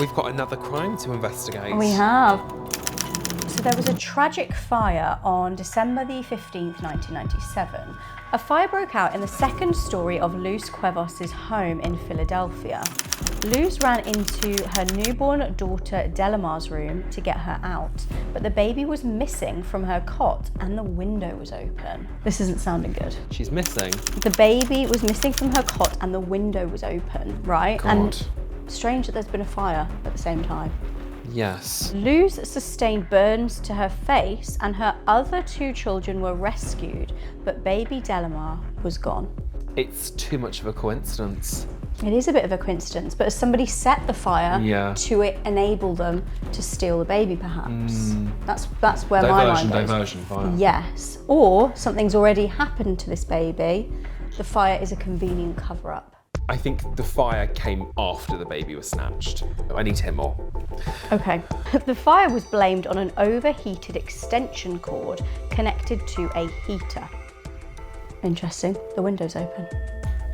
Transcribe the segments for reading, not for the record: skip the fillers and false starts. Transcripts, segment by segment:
we've got another crime to investigate. We have. So there was a tragic fire on December the 15th, 1997. A fire broke out in the second story of Luz Cuevas' home in Philadelphia. Luz ran into her newborn daughter Delimar's room to get her out, but the baby was missing from her cot and the window was open. This isn't sounding good. She's missing? The baby was missing from her cot and the window was open, right? God. And strange that there's been a fire at the same time. Yes. Luz sustained burns to her face and her other two children were rescued, but baby Delimar was gone. It's too much of a coincidence. It is a bit of a coincidence, but has somebody set the fire to enable them to steal the baby, perhaps? That's where my mind goes. Diversion, fire. Yes, or something's already happened to this baby. The fire is a convenient cover-up. I think the fire came after the baby was snatched. I need to hear more. Okay. The fire was blamed on an overheated extension cord connected to a heater. Interesting. The window's open.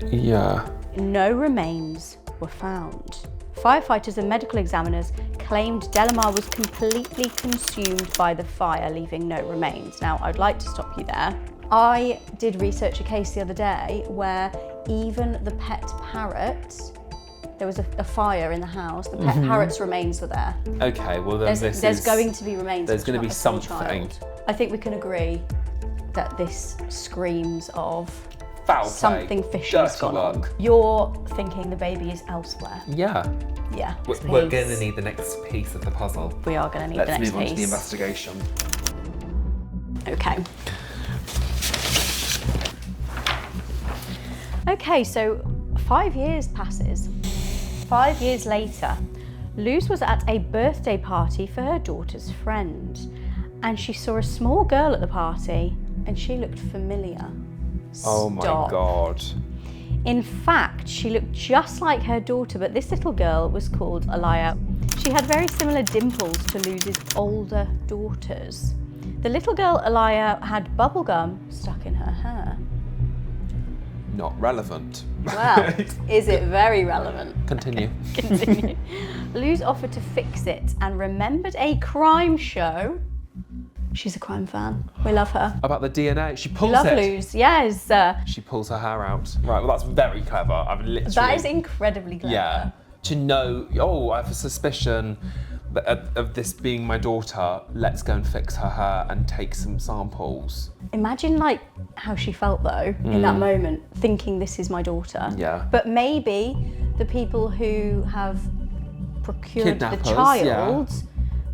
Yeah. No remains were found. Firefighters and medical examiners claimed Delimar was completely consumed by the fire, leaving no remains. Now, I'd like to stop you there. I did research a case the other day where even the pet parrot, there was a fire in the house, the pet parrot's remains were there. Okay, well then there's going to be remains. There's going to be a small something. child. I think we can agree that this screams of Foul play. Something fishy has gone on. You're thinking the baby is elsewhere. Yeah. Yeah. We're going to need the next piece of the puzzle. We are going to need the next piece. Let's move on to the investigation. Okay. Okay, so 5 years passes. 5 years later, Luz was at a birthday party for her daughter's friend, and she saw a small girl at the party, and she looked familiar. Oh my God. In fact, she looked just like her daughter, but this little girl was called Aliyah. She had very similar dimples to Luz's older daughters. The little girl, Aliyah, had bubble gum stuck in her hair. Not relevant. Well, is it very relevant? Continue. Continue. Luz offered to fix it and remembered a crime show. She's a crime fan. We love her. About the DNA, she pulls Love it. Luz, yes. She pulls her hair out. Right, well that's very clever. I've literally... That is incredibly clever. Yeah. To know, I have a suspicion of this being my daughter, let's go and fix her hair and take some samples. Imagine like how she felt though in that moment, thinking this is my daughter. Yeah. But maybe the people who have procured Kidnappers, the child,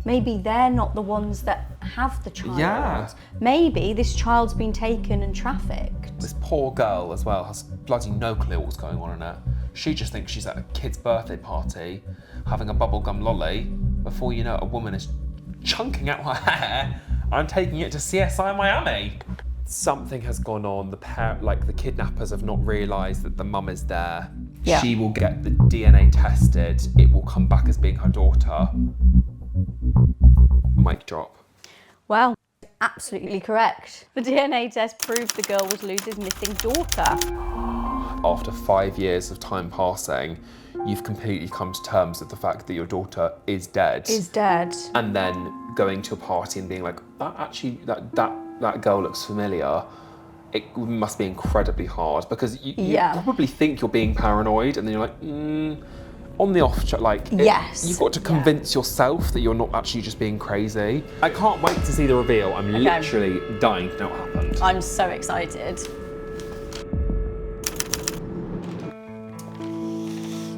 maybe they're not the ones that have the child. Yeah. Maybe this child's been taken and trafficked. This poor girl as well has bloody no clue what's going on in it. She just thinks she's at a kid's birthday party having a bubblegum lolly. Before you know it, a woman is chunking out her hair and taking it to CSI Miami. Something has gone on. The kidnappers have not realised that the mum is there. Yeah. She will get the DNA tested. It will come back as being her daughter. Mic drop. Well, absolutely correct. The DNA test proved the girl was Luz's missing daughter. After 5 years of time passing, you've completely come to terms with the fact that your daughter is dead. Is dead. And then going to a party and being like, that girl looks familiar. It must be incredibly hard because you probably think you're being paranoid and then you're like, on the off, you've got to convince yourself that you're not actually just being crazy. I can't wait to see the reveal. I'm literally dying to know what happened. I'm so excited.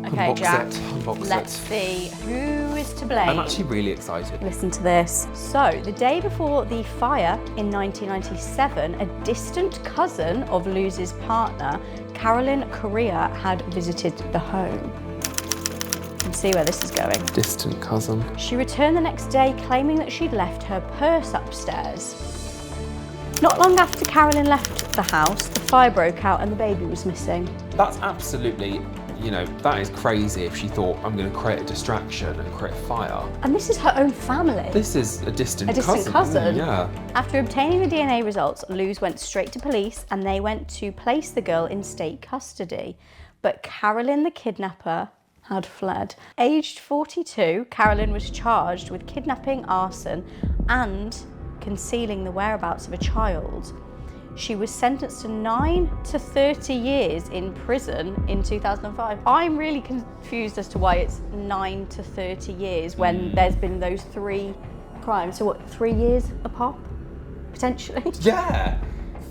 Okay, Jack, let's see who is to blame. I'm actually really excited. Listen to this. So, the day before the fire in 1997, a distant cousin of Luz's partner, Carolyn Correa, had visited the home. You can see where this is going. Distant cousin. She returned the next day claiming that she'd left her purse upstairs. Not long after Carolyn left the house, the fire broke out and the baby was missing. That's absolutely, that is crazy if she thought, I'm going to create a distraction and create a fire. And this is her own family. This is a distant cousin. Yeah. After obtaining the DNA results, Luz went straight to police and they went to place the girl in state custody. But Carolyn, the kidnapper, had fled. Aged 42, Carolyn was charged with kidnapping, arson, and concealing the whereabouts of a child. She was sentenced to 9 to 30 years in prison in 2005. I'm really confused as to why it's 9 to 30 years when there's been those 3 crimes. So what, 3 years a pop, potentially? Yeah.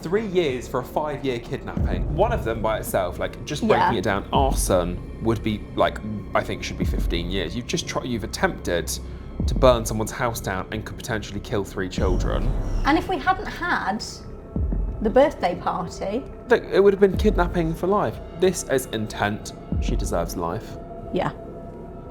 3 years for a 5-year kidnapping. One of them by itself, like just breaking it down, arson would be like, I think should be 15 years. You've attempted to burn someone's house down and could potentially kill 3 children. And if we hadn't had the birthday party, it would have been kidnapping for life. This is intent. She deserves life. Yeah.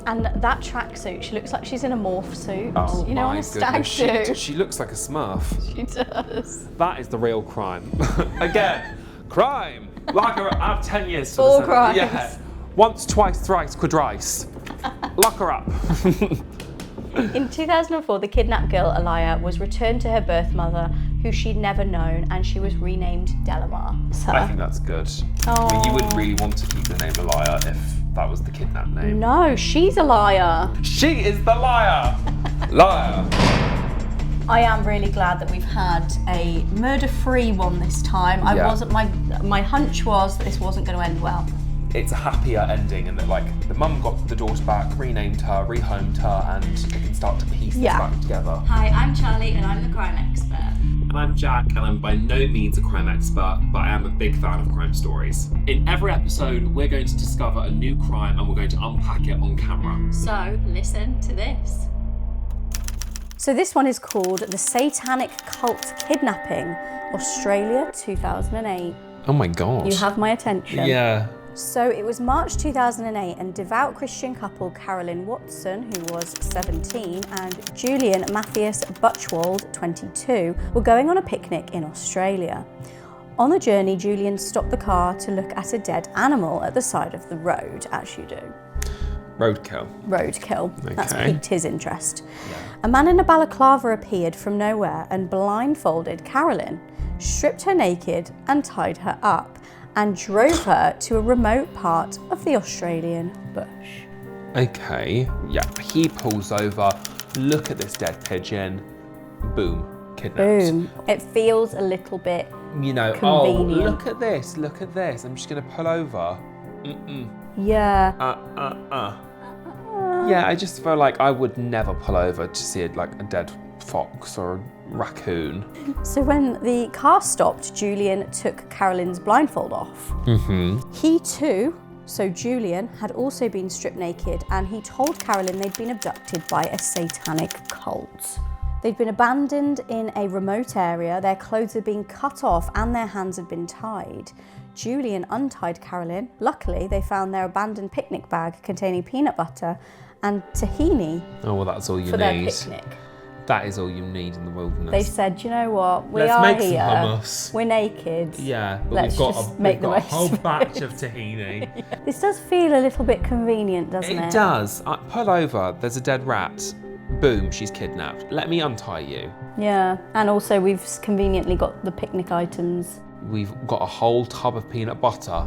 And that tracksuit, she looks like she's in a morph suit, Oh, you know, on a stag do. She looks like a Smurf. She does. That is the real crime. Again, crime. Lock her up. I have 10 years for All this. crimes. Yeah. Once, twice, thrice, quadrice. Lock her up. In 2004, the kidnapped girl, Aliyah, was returned to her birth mother, who she'd never known, and she was renamed Delimar. So, I think that's good. I mean, you wouldn't really want to keep the name Aliyah if that was the kidnapped name. no, she's a liar. She is the liar. Liar. I am really glad that we've had a murder-free one this time. My hunch was that this wasn't going to end well. It's a happier ending, and that like the mum got the daughter back, renamed her, rehomed her, and they can start to piece this back together. Hi, I'm Charlie, and I'm the crime expert. And I'm Jack, and I'm by no means a crime expert, but I am a big fan of crime stories. In every episode, we're going to discover a new crime and we're going to unpack it on camera. So, listen to this. So this one is called The Satanic Cult Kidnapping, Australia 2008. Oh my god. You have my attention. Yeah. So it was March 2008 and devout Christian couple Carolyn Watson, who was 17, and Julian Matthias Butchwold, 22, were going on a picnic in Australia. On the journey, Julian stopped the car to look at a dead animal at the side of the road, as you do. Roadkill. Roadkill. Okay. That's piqued his interest. Yeah. A man in a balaclava appeared from nowhere and blindfolded Carolyn, stripped her naked and tied her up, and drove her to a remote part of the Australian bush. Okay, yeah, he pulls over, look at this dead pigeon, boom, kidnapped. Boom. It feels a little bit convenient. Oh, look at this, I'm just gonna pull over. Yeah. Yeah, I just feel like I would never pull over to see a dead fox or a raccoon. So when the car stopped, Julian took Carolyn's blindfold off. He too, so Julian, had also been stripped naked, and he told Carolyn they'd been abducted by a satanic cult. They'd been abandoned in a remote area, their clothes had been cut off and their hands had been tied. Julian untied Carolyn. Luckily, they found their abandoned picnic bag containing peanut butter and tahini. Oh, well, that's all you for need. Their picnic. That is all you need in the wilderness. They said, you know what, Let's make some hummus. We're naked. Yeah, but Let's we've got a whole batch of tahini. Yeah. This does feel a little bit convenient, doesn't it? It does. Pull over, there's a dead rat. Boom, she's kidnapped. Let me untie you. Yeah, and also we've conveniently got the picnic items. We've got a whole tub of peanut butter.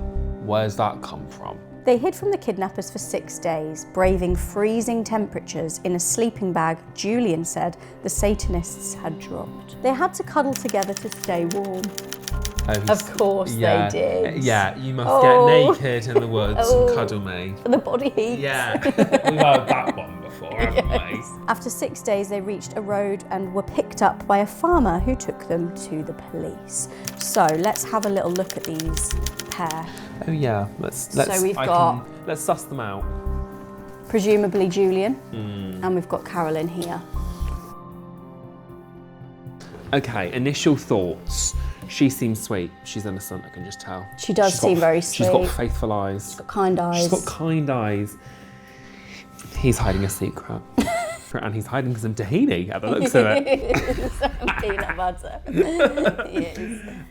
Where's that come from? They hid from the kidnappers for 6 days, braving freezing temperatures in a sleeping bag Julian said the Satanists had dropped. They had to cuddle together to stay warm. Of course they did. Yeah, you must get naked in the woods and cuddle me. For the body heat. Yeah, we've heard that one before, haven't we? After 6 days, they reached a road and were picked up by a farmer who took them to the police. So let's have a little look at these pair. Oh yeah, let's suss them out. Presumably Julian, and we've got Carolyn here. Okay, initial thoughts. She seems sweet. She's innocent, I can just tell. She does seem very sweet. She's got faithful eyes. She's got kind eyes. She's got kind eyes. He's hiding a secret. And he's hiding some tahini at the looks of it. Some peanut butter. Yes.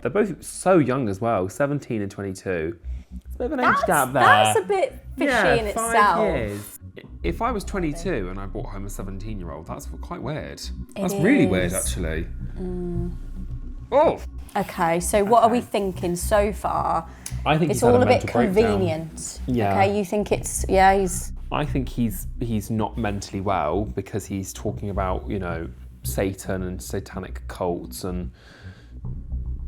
They're both so young as well, 17 and 22. It's a bit of an age gap there. That's a bit fishy in 5 itself. years. If I was 22 and I brought home a 17-year-old, that's quite weird. That's really weird, actually. Oh! Okay, so what are we thinking so far? I think it's all a bit convenient. Yeah. Okay, you think it's, he's I think he's not mentally well because he's talking about, you know, Satan and satanic cults and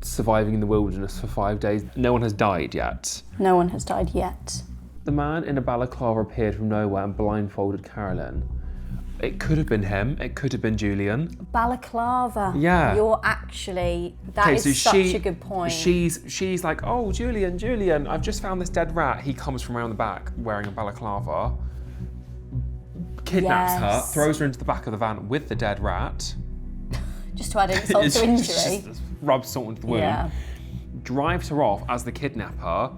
surviving in the wilderness for 5 days. No one has died yet. No one has died yet. The man in a balaclava appeared from nowhere and blindfolded Carolyn. It could have been him. It could have been Julian. Balaclava. Yeah. You're actually... That is such a good point. She's like, oh, Julian, I've just found this dead rat. He comes from around the back wearing a balaclava, kidnaps her, throws her into the back of the van with the dead rat. Just to add insult to injury. Just rubs salt into the wound. Yeah. Drives her off as the kidnapper.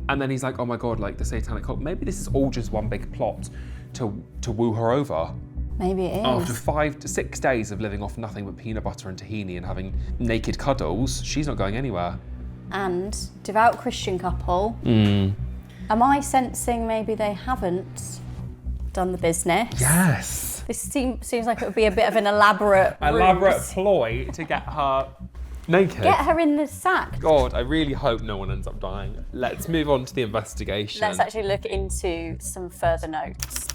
And then he's like, oh my God, like the satanic cult. Maybe this is all just one big plot to woo her over. Maybe it is. After 5 to 6 days of living off nothing but peanut butter and tahini and having naked cuddles, she's not going anywhere. And devout Christian couple. Am I sensing maybe they haven't done the business? Yes. This seems like it would be a bit of an elaborate ploy to get her naked. Get her in the sack. God, I really hope no one ends up dying. Let's move on to the investigation. Let's actually look into some further notes.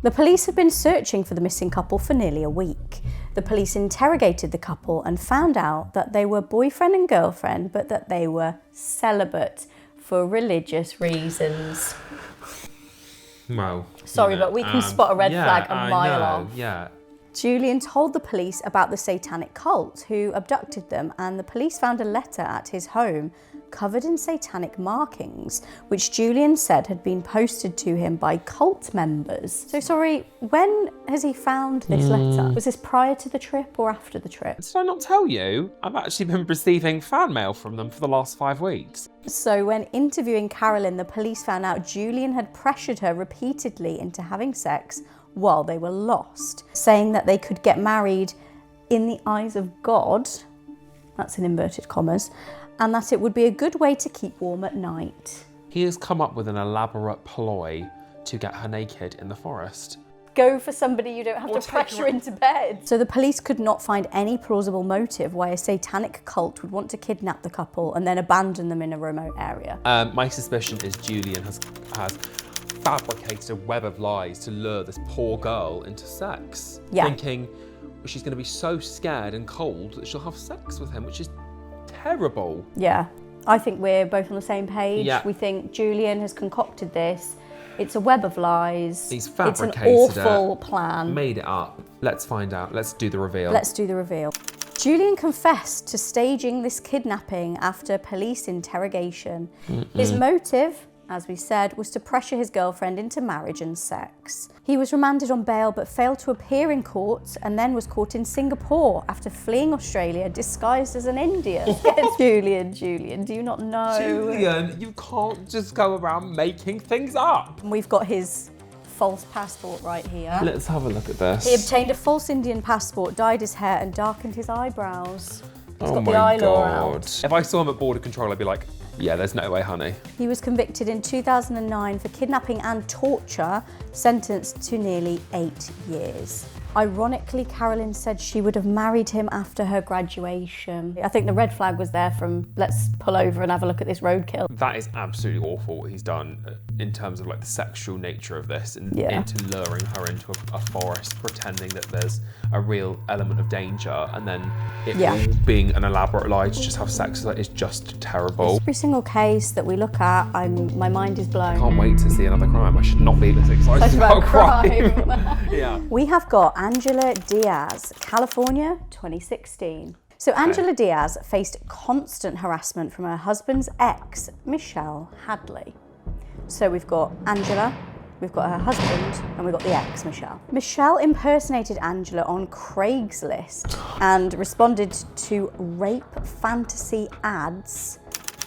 The police had been searching for the missing couple for nearly a week. The police interrogated the couple and found out that they were boyfriend and girlfriend, but that they were celibate for religious reasons. Well, sorry, but we can spot a red flag a mile off. Yeah. Julian told the police about the satanic cult who abducted them, and the police found a letter at his home covered in satanic markings, which Julian said had been posted to him by cult members. So sorry, when has he found this letter? Was this prior to the trip or after the trip? Did I not tell you? I've actually been receiving fan mail from them for the last 5 weeks. So when interviewing Carolyn, the police found out Julian had pressured her repeatedly into having sex while they were lost, saying that they could get married in the eyes of God, that's in inverted commas, and that it would be a good way to keep warm at night. He has come up with an elaborate ploy to get her naked in the forest. Go for somebody you don't have to pressure into bed. So the police could not find any plausible motive why a satanic cult would want to kidnap the couple and then abandon them in a remote area. My suspicion is Julian has fabricated a web of lies to lure this poor girl into sex. Yeah. Thinking she's going to be so scared and cold that she'll have sex with him, which is terrible. Yeah, I think we're both on the same page. Yeah. We think Julian has concocted this. It's a web of lies. He's fabricated it. It's an awful plan. Made it up. Let's find out. Let's do the reveal. Let's do the reveal. Julian confessed to staging this kidnapping after police interrogation. His motive, as we said, was to pressure his girlfriend into marriage and sex. He was remanded on bail but failed to appear in court and then was caught in Singapore after fleeing Australia disguised as an Indian. Julian, do you not know? Julian, you can't just go around making things up. We've got his false passport right here. Let's have a look at this. He obtained a false Indian passport, dyed his hair and darkened his eyebrows. He's got the my eye law out. If I saw him at border control, I'd be like, yeah, there's no way, honey. He was convicted in 2009 for kidnapping and torture, sentenced to nearly 8 years. Ironically, Carolyn said she would have married him after her graduation. I think the red flag was there from, let's pull over and have a look at this roadkill. That is absolutely awful what he's done in terms of like the sexual nature of this and into luring her into a forest, pretending that there's a real element of danger, and then it all being an elaborate lie to just have sex with her is just terrible. Every single case that we look at, my mind is blown. I can't wait to see another crime. I should not be this excited about crime. Yeah. We have got Angela Diaz, California, 2016. So Angela Diaz faced constant harassment from her husband's ex, Michelle Hadley. So we've got Angela, we've got her husband, and we've got the ex, Michelle. Michelle impersonated Angela on Craigslist and responded to rape fantasy ads.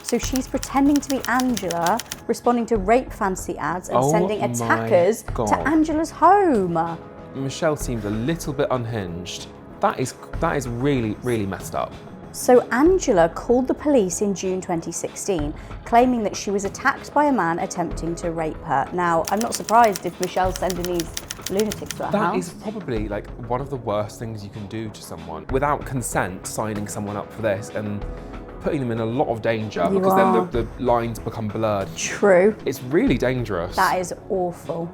So she's pretending to be Angela, responding to rape fantasy ads and sending attackers to Angela's home. Michelle seems a little bit unhinged. That is really, really messed up. So Angela called the police in June 2016, claiming that she was attacked by a man attempting to rape her. Now, I'm not surprised if Michelle's sending these lunatics to her house. That is probably like one of the worst things you can do to someone. Without consent, signing someone up for this and putting them in a lot of danger because then the lines become blurred. True. It's really dangerous. That is awful.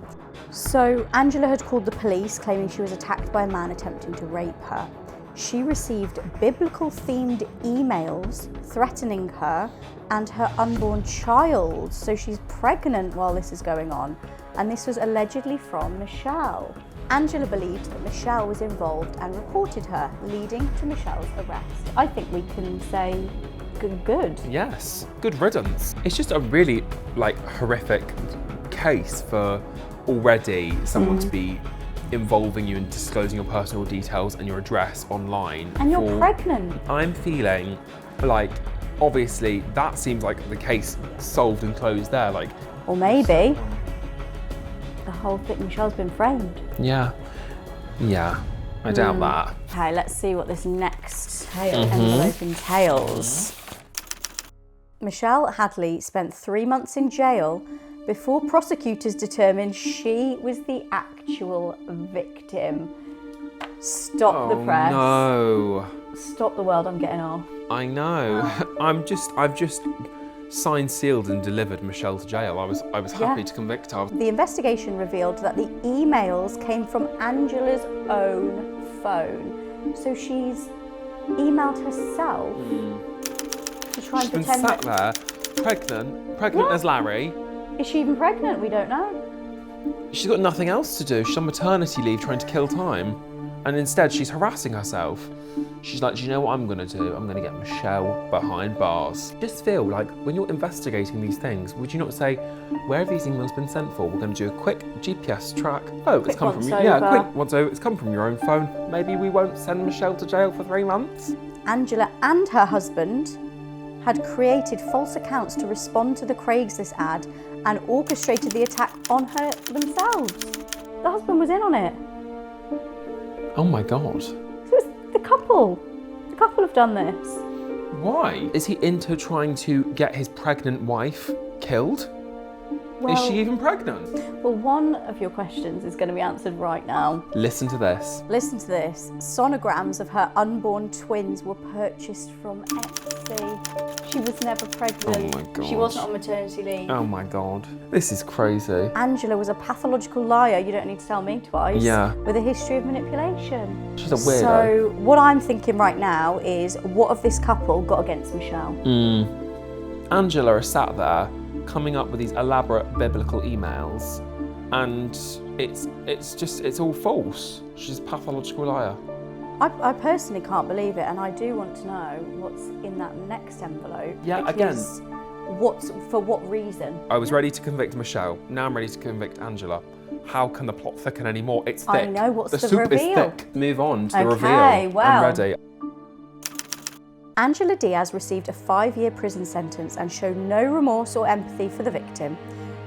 So Angela had called the police claiming she was attacked by a man attempting to rape her. She received biblical-themed emails threatening her and her unborn child. So she's pregnant while this is going on. And this was allegedly from Michelle. Angela believed that Michelle was involved and reported her, leading to Michelle's arrest. I think we can say good. Yes, good riddance. It's just a really horrific case for already someone to be involving you in disclosing your personal details and your address online. And you're pregnant. I'm feeling like, obviously, that seems like the case solved and closed there. Or maybe the whole thing, Michelle's been framed. Yeah, I doubt that. Okay, let's see what this next envelope entails. Michelle Hadley spent 3 months in jail before prosecutors determined she was the actual victim. Stop the press. No. Stop the world, I'm getting off. I know. I've just signed, sealed and delivered Michelle to jail. I was happy to convict her. The investigation revealed that the emails came from Angela's own phone. So she's emailed herself to try and pretend She's been sat there, pregnant as Larry. Is she even pregnant? We don't know. She's got nothing else to do. She's on maternity leave trying to kill time. And instead she's harassing herself. She's like, do you know what I'm gonna do? I'm gonna get Michelle behind bars. Just feel like when you're investigating these things, would you not say, where have these emails been sent for? We're gonna do a quick GPS track. Oh, it's come from you. Yeah, quick once over. It's come from your own phone. Maybe we won't send Michelle to jail for 3 months. Angela and her husband had created false accounts to respond to the Craigslist ad and orchestrated the attack on her themselves. The husband was in on it. Oh my God. So it's the couple. The couple have done this. Why? Is he into trying to get his pregnant wife killed? Well, is she even pregnant? Well, one of your questions is going to be answered right now. Listen to this. Listen to this. Sonograms of her unborn twins were purchased from Etsy. She was never pregnant. Oh my God. She wasn't on maternity leave. Oh my God. This is crazy. Angela was a pathological liar, you don't need to tell me twice, with a history of manipulation. She's a weirdo. So what I'm thinking right now is, what have this couple got against Michelle? Angela is sat there coming up with these elaborate biblical emails, and it's all false. She's a pathological liar. I personally can't believe it, and I do want to know what's in that next envelope. Yeah, because for what reason? I was ready to convict Michelle. Now I'm ready to convict Angela. How can the plot thicken anymore? It's thick. I know, what's the soup reveal? is thick. Move on to the reveal. Well, I'm ready. Angela Diaz received a 5-year prison sentence and showed no remorse or empathy for the victim.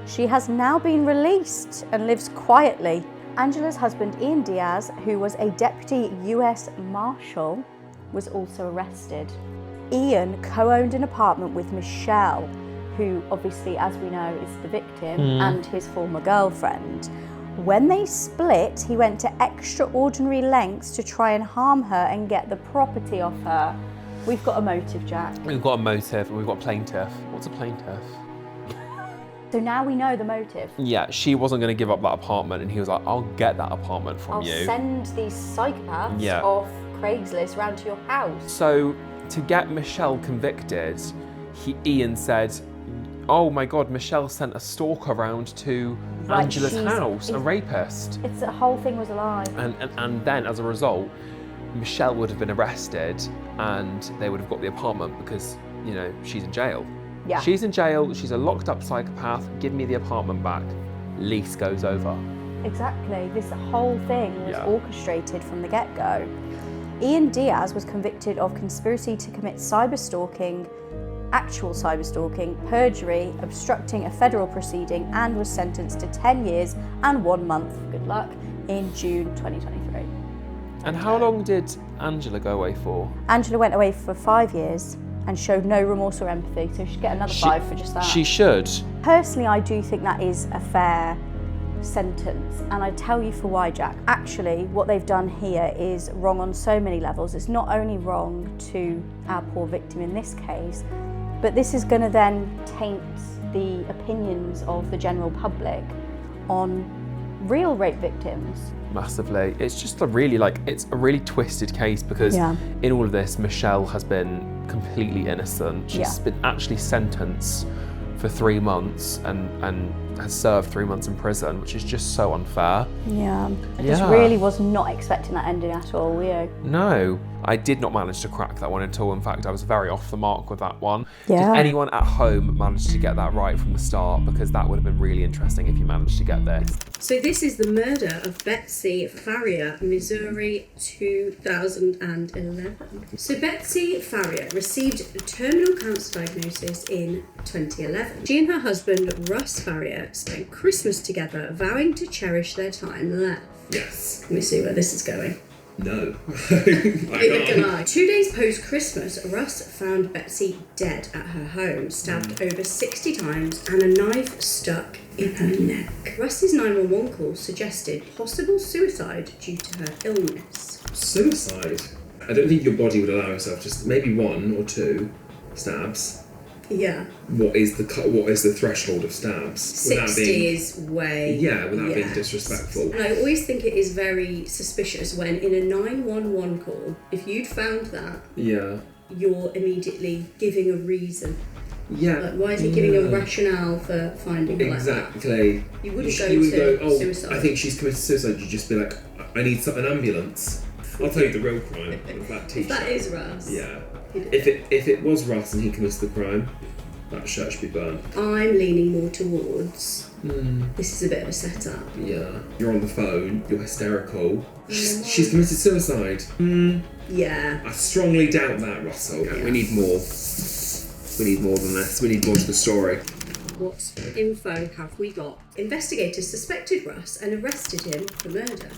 She has now been released and lives quietly. Angela's husband, Ian Diaz, who was a deputy US Marshal, was also arrested. Ian co-owned an apartment with Michelle, who obviously, as we know, is the victim, and his former girlfriend. When they split, he went to extraordinary lengths to try and harm her and get the property off her. We've got a motive, Jack. We've got a motive and we've got a plaintiff. What's a plaintiff? So now we know the motive. Yeah, she wasn't going to give up that apartment, and he was like, I'll get that apartment from you. I'll send these psychopaths off Craigslist round to your house. So to get Michelle convicted, Ian said, oh my God, Michelle sent a stalker round to Angela's house, a rapist. The whole thing was a lie. And then as a result, Michelle would have been arrested and they would have got the apartment because, you know, she's in jail. Yeah. She's in jail, she's a locked up psychopath, give me the apartment back. Lease goes over. Exactly. This whole thing was orchestrated from the get-go. Ian Diaz was convicted of conspiracy to commit cyberstalking, actual cyberstalking, perjury, obstructing a federal proceeding, and was sentenced to 10 years and 1 month, good luck, in June 2023. And how long did Angela go away for? Angela went away for 5 years and showed no remorse or empathy, so she should get another 5 for just that. She should. Personally, I do think that is a fair sentence, and I tell you for why, Jack. Actually, what they've done here is wrong on so many levels. It's not only wrong to our poor victim in this case, but this is going to then taint the opinions of the general public on real rape victims. Massively. It's just it's a really twisted case because in all of this, Michelle has been completely innocent. She's been actually sentenced for 3 months and has served 3 months in prison, which is just so unfair. I just really was not expecting that ending at all, were you? No, I did not manage to crack that one at all. In fact, I was very off the mark with that one. Yeah. Did anyone at home manage to get that right from the start? Because that would have been really interesting if you managed to get this. So this is the murder of Betsy Faria, Missouri, 2011. So Betsy Faria received a terminal cancer diagnosis in 2011. She and her husband, Russ Faria, spent Christmas together, vowing to cherish their time left. Yes. Let me see where this is going. No. Neither can I. 2 days post-Christmas, Russ found Betsy dead at her home, stabbed over 60 times and a knife stuck in her neck. Russ's 911 call suggested possible suicide due to her illness. Suicide? I don't think your body would allow yourself just maybe 1 or 2 stabs. Yeah. What is the threshold of stabs? 60 is way... Yeah, without being disrespectful. And I always think it is very suspicious when in a 911 call, if you'd found that, you're immediately giving a reason. Yeah. Like, why is he giving a rationale for finding her like that? Exactly. You wouldn't go suicide. I think she's committed suicide. You'd just be like, I need an ambulance. I'll tell you the real crime with that t-shirt. That is Russ. Yeah. If it was Russ and he committed the crime, that shirt should be burnt. I'm leaning more towards this is a bit of a setup. Yeah. You're on the phone, you're hysterical. She's committed suicide. Yeah. I strongly doubt that, Russell. Yeah. We need more. We need more than this. We need more to the story. What info have we got? Investigators suspected Russ and arrested him for murder.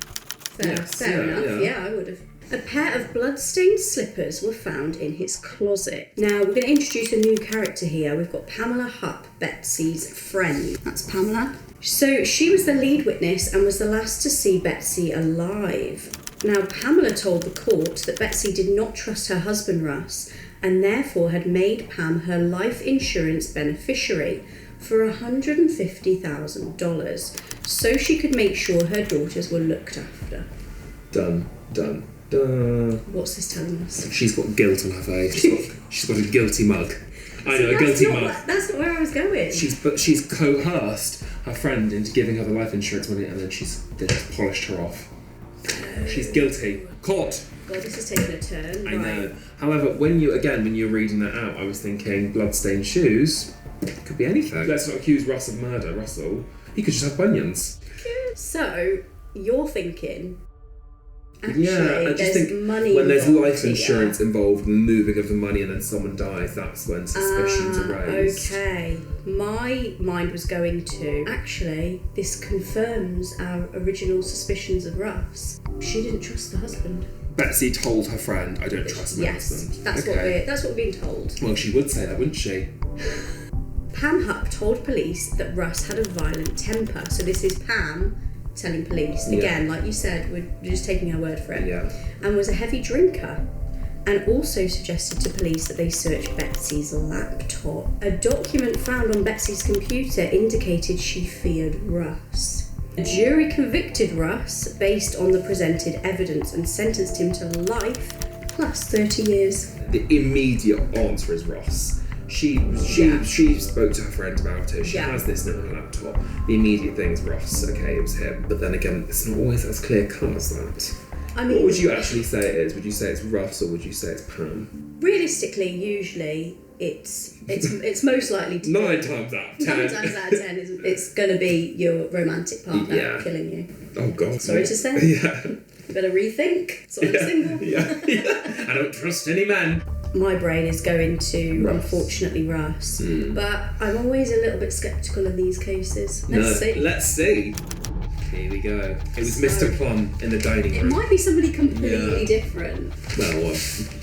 Fair enough. Yeah, I would have. A pair of blood-stained slippers were found in his closet. Now, we're going to introduce a new character here. We've got Pamela Hupp, Betsy's friend. That's Pamela. So, she was the lead witness and was the last to see Betsy alive. Now, Pamela told the court that Betsy did not trust her husband, Russ, and therefore had made Pam her life insurance beneficiary for $150,000, so she could make sure her daughters were looked after. Done. What's this telling us? She's got guilt on her face. She's got a guilty mug. I know, a guilty mug. That's not where I was going. She's coerced her friend into giving her the life insurance money, and then they just polished her off. She's guilty. Caught. God, this is taking a turn. I know. However, when you were reading that out, I was thinking bloodstained shoes. Could be anything. Let's not accuse Russ of murder, Russell. He could just have bunions. So, you're thinking, I just think money when there's involved life insurance involved, the moving of the money, and then someone dies, that's when suspicions are raised. Okay. My mind was going to, actually, this confirms our original suspicions of Russ. She didn't trust the husband. Betsy told her friend, I don't trust my husband. That's what we're being told. Well, she would say that, wouldn't she? Pam Hupp told police that Russ had a violent temper. So this is Pam telling police, again, like you said, we're just taking her word for it, and was a heavy drinker, and also suggested to police that they search Betsy's laptop. A document found on Betsy's computer indicated she feared Russ. The jury convicted Russ based on the presented evidence and sentenced him to life plus 30 years. The immediate answer is Russ. She spoke to her friend about it. She has this in her laptop. The immediate thing is Ross. Okay, it was him. But then again, it's not always as clear cut as that. I mean, what would you actually say it is? Would you say it's Russ or would you say it's Pam? Realistically, usually it's most likely to 9 times out of 10. 9 times out of 10 it's going to be your romantic partner killing you. Oh God. Sorry to say. You better rethink. So I'm single. I don't trust any men. My brain is going to, unfortunately, Russ. But I'm always a little bit sceptical in these cases. Let's see. Here we go. It was Mr. Plum in the dining room. It might be somebody completely different. Well,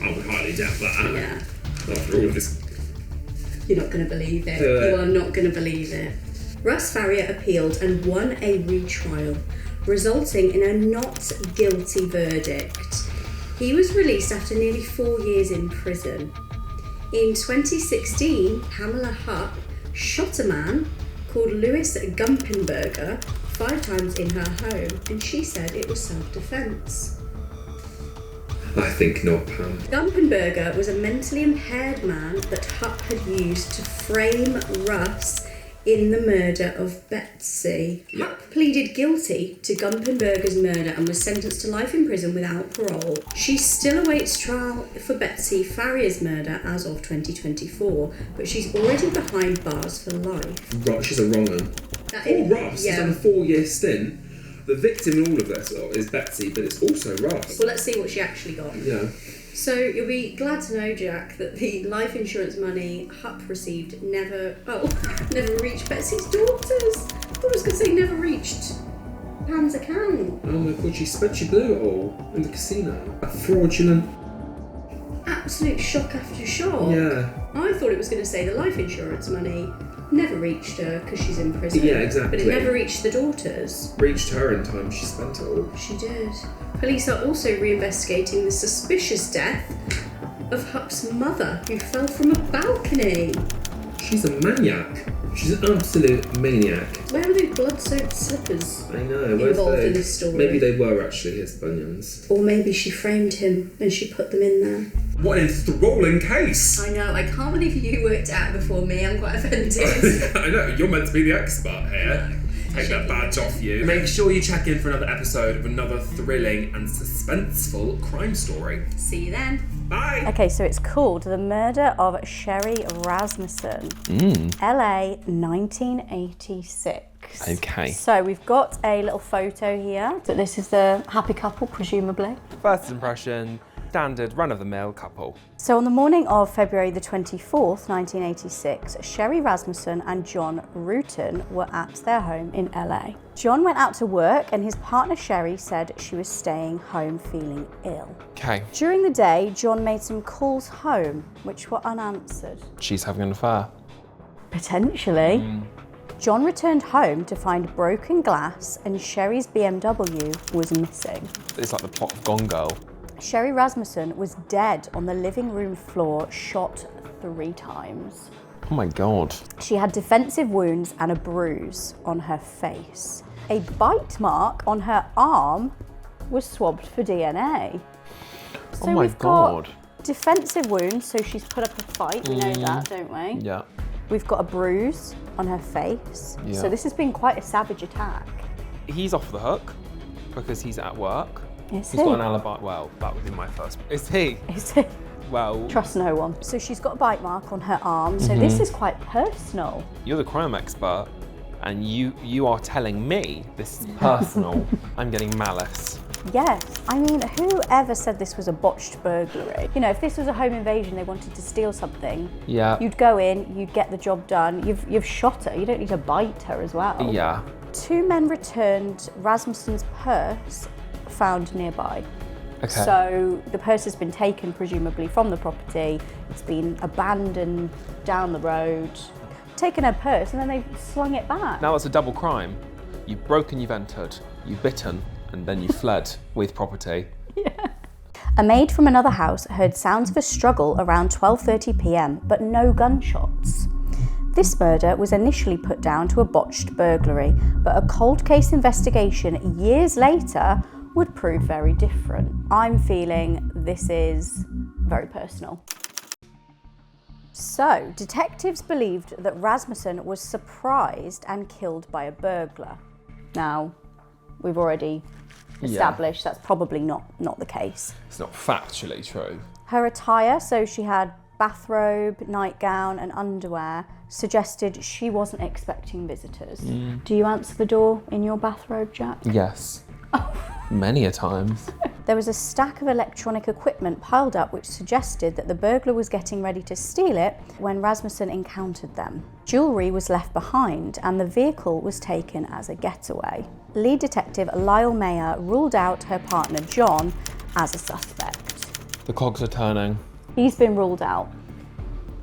I would hardly doubt that. Yeah. After all of this. You're not going to believe it. You are not going to believe it. Russ Farrier appealed and won a retrial, resulting in a not guilty verdict. He was released after nearly 4 years in prison. In 2016, Pamela Hupp shot a man called Louis Gumpenberger 5 times in her home, and she said it was self-defense. I think not, Pam. Gumpenberger was a mentally impaired man that Hupp had used to frame Russ in the murder of Betsy. Yeah. Hupp pleaded guilty to Gumpenberger's murder and was sentenced to life in prison without parole. She still awaits trial for Betsy Farrier's murder as of 2024, but she's already behind bars for life. She's a wrong one. Poor Russ has done a 4-year stint. The victim in all of this is Betsy, but it's also Russ. Well, let's see what she actually got. Yeah. So you'll be glad to know, Jack, that the life insurance money Hupp received never reached Betsy's daughters. I thought I was going to say never reached Pam's account. Oh my god, she blew it all in the casino. A fraudulent. Absolute shock after shock. Yeah. I thought it was going to say the life insurance money never reached her because she's in prison. Yeah, exactly. But it never reached the daughters. Reached her in time, she spent it all. She did. Police are also reinvestigating the suspicious death of Hupp's mother, who fell from a balcony. She's a maniac. She's an absolute maniac. Where are those blood-soaked slippers I know. involved in this story? Maybe they were actually his bunions. Or maybe she framed him and she put them in there. What an enthralling case! I know, I can't believe you worked it out before me. I'm quite offended. I know, you're meant to be the expert here. Take that badge off you. Make sure you check in for another episode of another thrilling and suspenseful crime story. See you then. Bye! Okay, so it's called The Murder of Sherri Rasmussen, LA 1986. Okay. So we've got a little photo here. So this is the happy couple, presumably. First impression, standard run-of-the-mill couple. So on the morning of February the 24th, 1986, Sherri Rasmussen and John Rutan were at their home in LA. John went out to work and his partner Sherri said she was staying home feeling ill. Okay. During the day, John made some calls home, which were unanswered. She's having an affair. Potentially. John returned home to find broken glass and Sherri's BMW was missing. It's like the plot of Gone Girl. Sherri Rasmussen was dead on the living room floor, shot 3 times. Oh my God. She had defensive wounds and a bruise on her face. A bite mark on her arm was swabbed for DNA. So Oh my we've got God. defensive wounds, so she's put up a fight, we know that, don't we? Yeah. We've got a bruise on her face. Yeah. So this has been quite a savage attack. He's off the hook because he's at work. Is He's he? got an alibi. Well, that would be my first. Is he? Is he? Well, Trust no one. So she's got a bite mark on her arm, so this is quite personal. you're the crime expert, and you are telling me this is personal. I'm getting malice. Yes, I mean, whoever said this was a botched burglary? You know, if this was a home invasion, they wanted to steal something, Yeah. you'd go in, you'd get the job done, you've shot her, you don't need to bite her as well. Yeah. 2 men returned Rasmussen's purse found nearby. Okay. So the purse has been taken presumably from the property, it's been abandoned down the road, taken her purse and then they've slung it back. Now it's a double crime. You've broken, you've entered, you've bitten, and then you fled with property. A maid from another house heard sounds of a struggle around 12:30 p.m, but no gunshots. This murder was initially put down to a botched burglary, but a cold case investigation years later would prove very different. I'm feeling this is very personal. So, detectives believed that Rasmussen was surprised and killed by a burglar. Now, we've already established that's probably not the case. It's not factually true. Her attire, so she had bathrobe, nightgown and underwear, suggested she wasn't expecting visitors. Do you answer the door in your bathrobe, Jack? Yes. Many a times. There was a stack of electronic equipment piled up which suggested that the burglar was getting ready to steal it when Rasmussen encountered them. Jewellery was left behind and the vehicle was taken as a getaway. Lead detective Lyle Mayer ruled out her partner John as a suspect. The cogs are turning. He's been ruled out.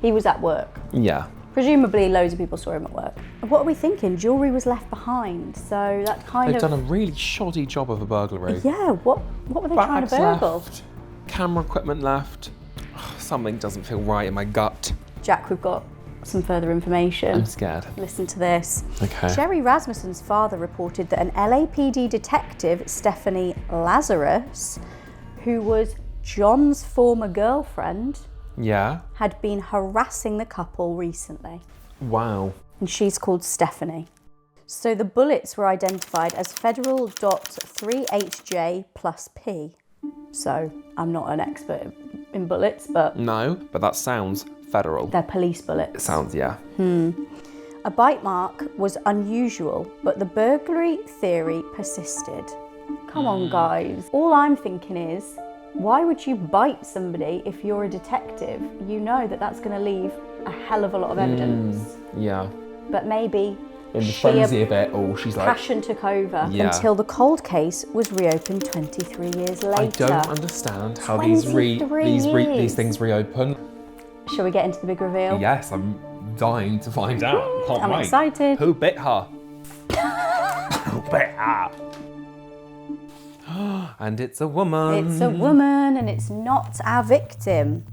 He was at work. Yeah. Presumably loads of people saw him at work. What are we thinking? Jewellery was left behind, so that kind They've of... done a really shoddy job of a burglary. Yeah, what were they trying to Bags burgle? left, camera equipment left. Something doesn't feel right in my gut. Jack, we've got some further information. I'm scared. Listen to this. Okay. Sherri Rasmussen's father reported that an LAPD detective, Stephanie Lazarus, who was John's former girlfriend, Yeah. had been harassing the couple recently. Wow. And she's called Stephanie. So the bullets were identified as Federal .3HJ plus P. So I'm not an expert in bullets, but No, but that sounds federal. they're police It bullets. sounds, yeah. A bite mark was unusual, but the burglary theory persisted. Come on, guys. All I'm thinking is, why would you bite somebody if you're a detective? You know that that's going to leave a hell of a lot of evidence. Yeah. But maybe In the sheer frenzy of it all, she's like, passion took over Yeah. until the cold case was reopened 23 years later. I don't understand how these 23 years. things reopen. Shall we get into the big reveal? Yes, I'm dying to find out. Can't I'm wait. excited. Who bit her? Who bit her? And it's a woman. It's a woman and it's not our victim.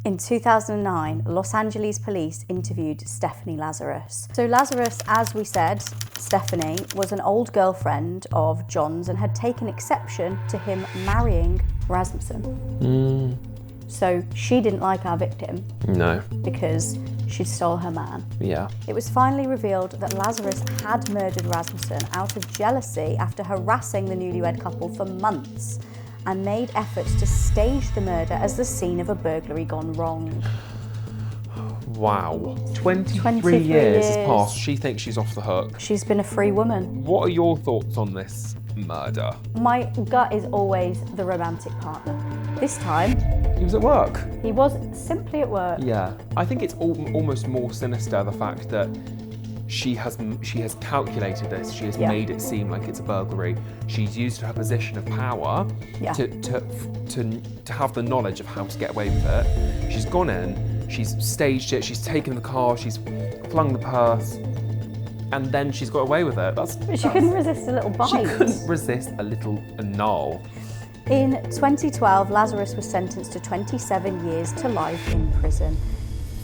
In 2009, Los Angeles police interviewed Stephanie Lazarus. So Lazarus, as we said, Stephanie, was an old girlfriend of John's and had taken exception to him marrying Rasmussen. So she didn't like our victim No. because she stole her man. Yeah. It was finally revealed that Lazarus had murdered Rasmussen out of jealousy after harassing the newlywed couple for months and made efforts to stage the murder as the scene of a burglary gone wrong. Wow. 23 23 years has years. passed. She thinks she's off the hook. She's been a free woman. What are your thoughts on this murder? My gut is always the romantic partner. This time, He was at work. he was simply at work. Yeah. I think it's almost more sinister the fact that she has calculated this. She has Yeah. made it seem like it's a burglary. She's used her position of power Yeah. to have the knowledge of how to get away with it. She's gone in, she's staged it, she's taken the car, she's flung the purse, and then she's got away with it. But she couldn't resist a little bite. She couldn't resist a little gnarl. In 2012, Lazarus was sentenced to 27 years to life in prison.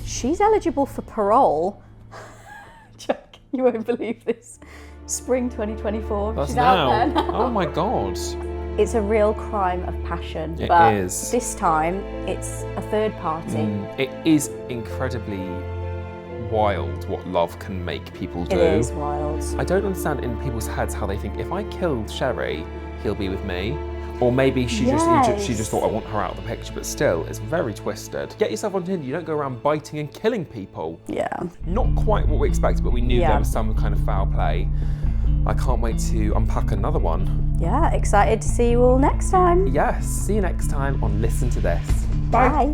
She's eligible for parole. Jack, you won't believe this. Spring 2024. That's She's now. out there now. Oh my god. It's a real crime of passion. It but is. This time, it's a third party. It is incredibly wild what love can make people do. It is wild. I don't understand in people's heads how they think, if I killed Sherri, he'll be with me. Or maybe she just thought, I want her out of the picture, but still, it's very twisted. Get yourself on Tinder, you don't go around biting and killing people. Yeah. Not quite what we expected, but we knew Yeah. there was some kind of foul play. I can't wait to unpack another one. Yeah, excited to see you all next time. Yes, see you next time on Listen to This. Bye.